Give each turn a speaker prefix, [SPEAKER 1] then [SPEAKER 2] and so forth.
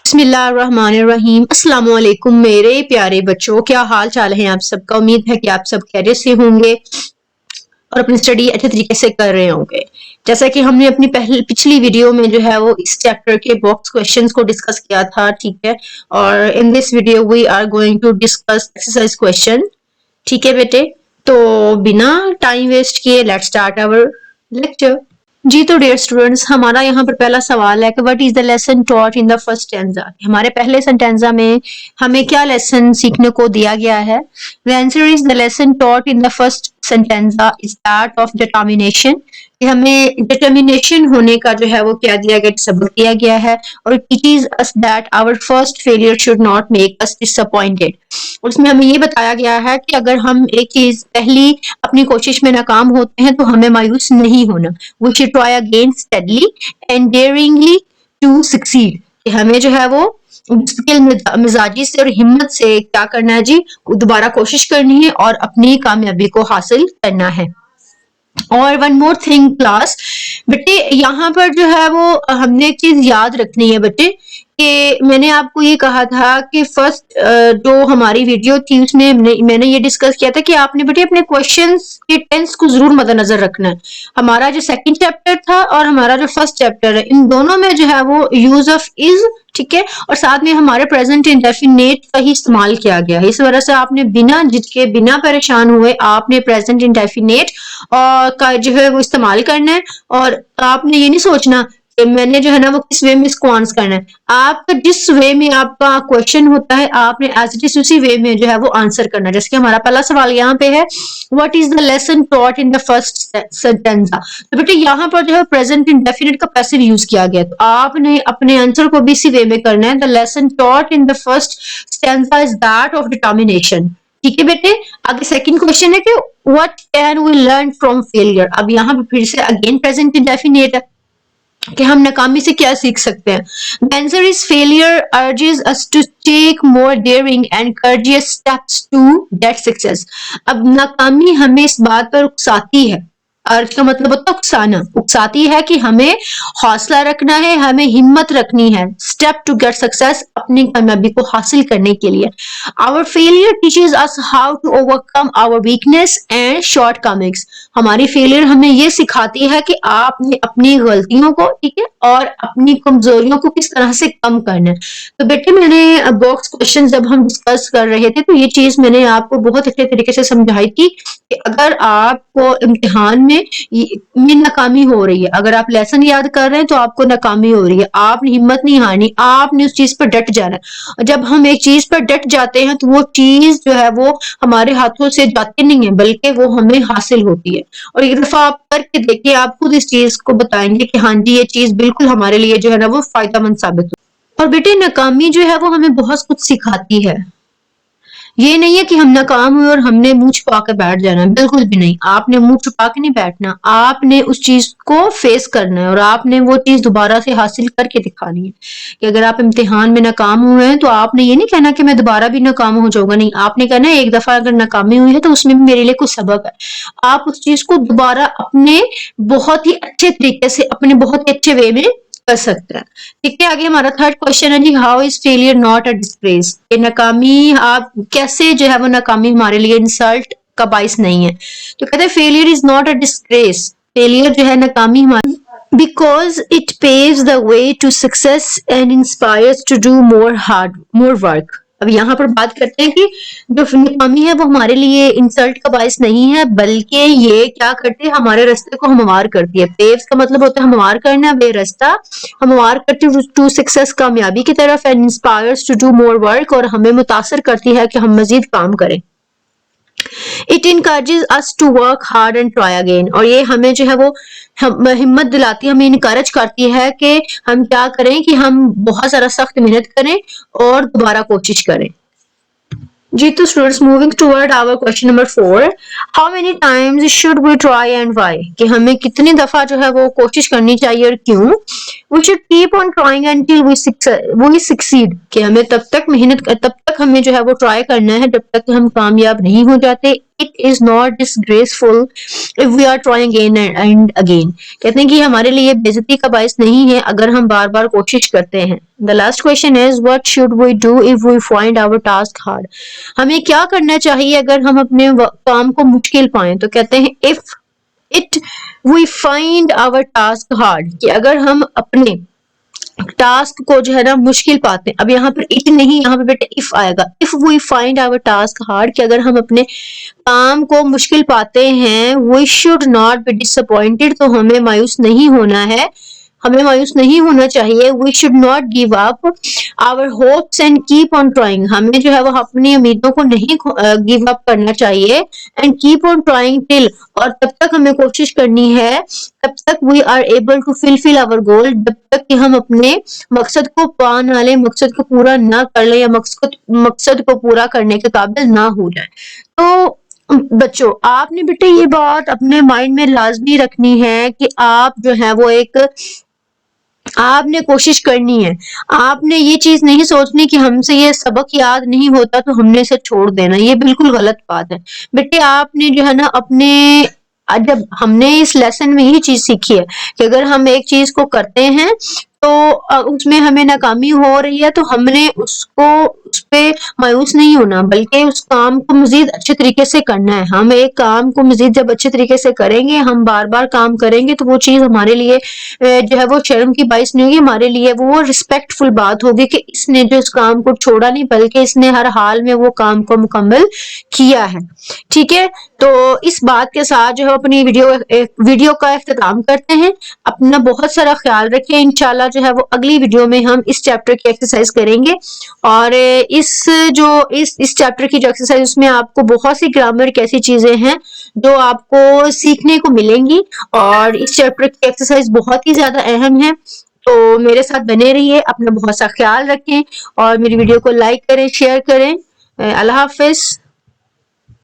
[SPEAKER 1] बिस्मिल्लाहिर्रहमानिर्रहीम। अस्सलाम वालेकुम मेरे प्यारे बच्चों, क्या हाल चाल है आप सबका। उम्मीद है कि आप सब खैरियत से होंगे और अपनी स्टडी अच्छे तरीके से कर रहे होंगे। जैसा कि हमने अपनी पिछली वीडियो में जो है वो इस चैप्टर के बॉक्स क्वेश्चंस को डिस्कस किया था, ठीक है। और in this video we are going to discuss exercise question, ठीक है बेटे। तो बिना टाइम वेस्ट किए लेट्स स्टार्ट आवर लेक्चर। जी तो डियर स्टूडेंट्स, हमारा यहाँ पर पहला सवाल है कि what is the lesson taught in the first stanza. हमारे पहले सेंटेंजा में हमें क्या लेसन सीखने को दिया गया है। The answer is the lesson taught in the first sentence is that of determination. हमें डिटर्मिनेशन होने का जो है वो क्या दिया गया, सबक दिया गया है। और it teaches us that our first failure should not make us disappointed. उसमें हमें ये बताया गया है कि अगर हम एक चीज पहली अपनी कोशिश में नाकाम होते हैं तो हमें मायूस नहीं होना। We should try again steadily and daringly to succeed। कि हमें जो है वो मुश्किल मिजाजी से और हिम्मत से क्या करना है जी, दोबारा कोशिश करनी है और अपनी कामयाबी को हासिल करना है। और वन मोर थिंग क्लास, बेटे यहाँ पर जो है वो हमने एक चीज याद रखनी है बेटे कि मैंने आपको ये कहा था कि फर्स्ट जो हमारी वीडियो थी उसमें मैंने ये डिस्कस किया था कि आपने बेटे अपने क्वेश्चंस के टेंस को जरूर मद्देनजर रखना है। हमारा जो सेकंड चैप्टर था और हमारा जो फर्स्ट चैप्टर है, इन दोनों में जो है वो यूज ऑफ इज, ठीक है, और साथ में हमारे प्रेजेंट इंडेफिनेट का ही इस्तेमाल किया गया है। इस वजह से आपने बिना झिझके बिना परेशान हुए आपने प्रेजेंट इंडेफिनेट का जो है वो इस्तेमाल करना है। और आपने ये नहीं सोचना मैंने जो है ना वो किस वे में इसको आंसर करना है। आपका जिस वे में आपका क्वेश्चन होता है आपने एज इट इज उसी वे में जो है वो आंसर करना है। जैसे कि हमारा पहला सवाल यहाँ पे है, what is the lesson taught in the first sentence. तो बेटे यहाँ पर जो है प्रेजेंट इंडेफिनिट का पैसिव यूज किया गया, तो आपने अपने आंसर को भी इसी वे में करना है। The lesson taught in the first stanza is that of determination, ठीक है बेटे। आगे सेकंड क्वेश्चन है कि what can we learn from failure. अब यहाँ पे फिर से अगेन प्रेजेंट इंडेफिनिट है कि हम नाकामी से क्या सीख सकते हैं। The answer is failure urges us to take more daring and courageous steps to get success। अब नाकामी हमें इस बात पर उकसाती है, अर्ज का मतलब होता है उकसाना, उकसाती है कि हमें हौसला रखना है, हमें हिम्मत रखनी है। स्टेप टू गेट सक्सेस, अपनी कामयाबी को हासिल करने के लिए। Our failure teaches us how to overcome our weakness and shortcomings. हमारी फेलियर हमें ये सिखाती है कि आपने अपनी गलतियों को, ठीक है, और अपनी कमजोरियों को किस तरह से कम करना है। तो बेटे मैंने बॉक्स क्वेश्चन जब हम डिस्कस कर रहे थे तो ये चीज मैंने आपको बहुत अच्छे तरीके से समझाई थी कि अगर आपको इम्तिहान में नाकामी हो रही है, अगर आप लेसन याद कर रहे हैं तो आपको नाकामी हो रही है, आपने हिम्मत नहीं हारनी, आपने उस चीज पर डट जाना है। जब हम एक चीज पर डट जाते हैं तो वो चीज जो है वो हमारे हाथों से जाती नहीं है बल्कि वो हमें हासिल होती है। और एक दफा आप करके देखिए, आप खुद इस चीज को बताएंगे कि हाँ जी ये चीज बिल्कुल हमारे लिए जो है ना वो फायदेमंद साबित हो। और बेटे नाकामी जो है वो हमें बहुत कुछ सिखाती है। ये नहीं है कि हम नाकाम हुए और हमने मुंह छुपा के बैठ जाना, बिल्कुल भी नहीं। आपने मुंह छुपा के नहीं बैठना, आपने उस चीज को फेस करना है और आपने वो चीज दोबारा से हासिल करके दिखानी है। कि अगर आप इम्तिहान में नाकाम हुए हैं तो आपने ये नहीं कहना कि मैं दोबारा भी नाकाम हो जाऊंगा, नहीं। आपने कहना है एक दफा अगर नाकामी हुई है तो उसमें मेरे लिए कुछ सबक है। आप उस चीज को दोबारा अपने बहुत ही अच्छे तरीके से, अपने बहुत ही अच्छे वे में कर सकते हैं, ठीक है। आगे हमारा थर्ड क्वेश्चन है जी, how is failure not a disgrace. नाकामी आप कैसे जो है वो नाकामी हमारे लिए इंसल्ट का बाइस नहीं है। तो कहते हैं failure is not a disgrace, failure जो है नाकामी हमारी because it paves the way to success and inspires to do more work. अब यहाँ पर बात करते हैं कि जो नाकामी है वो हमारे लिए इंसल्ट का बायस नहीं है बल्कि ये क्या करती है, हमारे रास्ते को हमवार करती है। पेव्स का मतलब होता है हमवार करना, वे रास्ता हमवार करती है टू सक्सेस, कामयाबी की तरफ, and inspires to do more work, और हमें मुतासर करती है कि हम मजीद काम करें। It encourages us to work hard and try again, और ये हमें जो है वो हिम्मत दिलाती है, हमें इनकरेज करती है कि हम क्या करें, कि हम बहुत सारा सख्त मेहनत करें और दोबारा कोशिश करें। जी तो students, moving toward our question number 4, how many times should we try and why. कि हमें कितनी दफा जो है वो कोशिश करनी चाहिए और क्यों। We should keep on trying until we succeed. कि हमें तब तक हमें जो है वो ट्राई करना है जब तक हम कामयाब नहीं हो जाते। It is not disgraceful if we are trying again and again. कहते हैं कि हमारे लिए बेइज्जती का बायस नहीं है अगर हम बार बार कोशिश करते हैं। The last question is what should we do if we find our task hard. हमें क्या करना चाहिए अगर हम अपने काम को मुश्किल पाएं। तो कहते हैं if it we find our task hard, कि अगर हम अपने टास्क को जो है ना मुश्किल पाते हैं। अब यहाँ पर इट नहीं, यहाँ पे बेटा इफ आएगा। If we find our task hard, कि अगर हम अपने काम को मुश्किल पाते हैं, we should not be disappointed, तो हमें मायूस नहीं होना है, हमें मायूस नहीं होना चाहिए। We should not give up our hopes and keep on trying, हमें जो है वो अपनी उम्मीदों को नहीं गिव अप करना चाहिए। And keep on trying till, और तब तक हमें कोशिश करनी है, तब तक we are able to fulfil our goal, जब तक कि हम अपने मकसद को पा ना लें, मकसद को पूरा ना कर ले, या मकसद को पूरा करने के काबिल ना हो जाए। तो बच्चों, आपने बेटे ये बात अपने माइंड में लाजमी रखनी है कि आप जो है वो आपने कोशिश करनी है। आपने ये चीज नहीं सोचनी कि हमसे ये सबक याद नहीं होता तो हमने इसे छोड़ देना, ये बिल्कुल गलत बात है। बेटे आपने जो है ना अपने, जब हमने इस लेसन में यही चीज सीखी है कि अगर हम एक चीज को करते हैं तो उसमें हमें नाकामी हो रही है तो हमने उस पे मायूस नहीं होना, बल्कि उस काम को मजीद अच्छे तरीके से करना है। हम एक काम को मजीद जब अच्छे तरीके से करेंगे, हम बार बार काम करेंगे, तो वो चीज हमारे लिए जो है वो शर्म की बाइस नहीं होगी, हमारे लिए वो रिस्पेक्टफुल बात होगी कि इसने जो इस काम को छोड़ा नहीं, बल्कि इसने हर हाल में वो काम को मुकम्मल किया है। ठीक है, तो इस बात के साथ जो है अपनी वीडियो का इख्तिताम करते हैं। अपना बहुत सारा ख्याल रखें। इंशाल्लाह जो है वो अगली वीडियो में हम इस चैप्टर की एक्सरसाइज करेंगे, और इस चैप्टर की जो एक्सरसाइज, उसमें आपको बहुत सी ग्रामर की ऐसी चीजें हैं जो आपको सीखने को मिलेंगी, और इस चैप्टर की एक्सरसाइज बहुत ही ज्यादा अहम है। तो मेरे साथ बने रहिए, अपना बहुत सा ख्याल रखें, और मेरी वीडियो को लाइक करें, शेयर करें। अल्लाह हाफिज।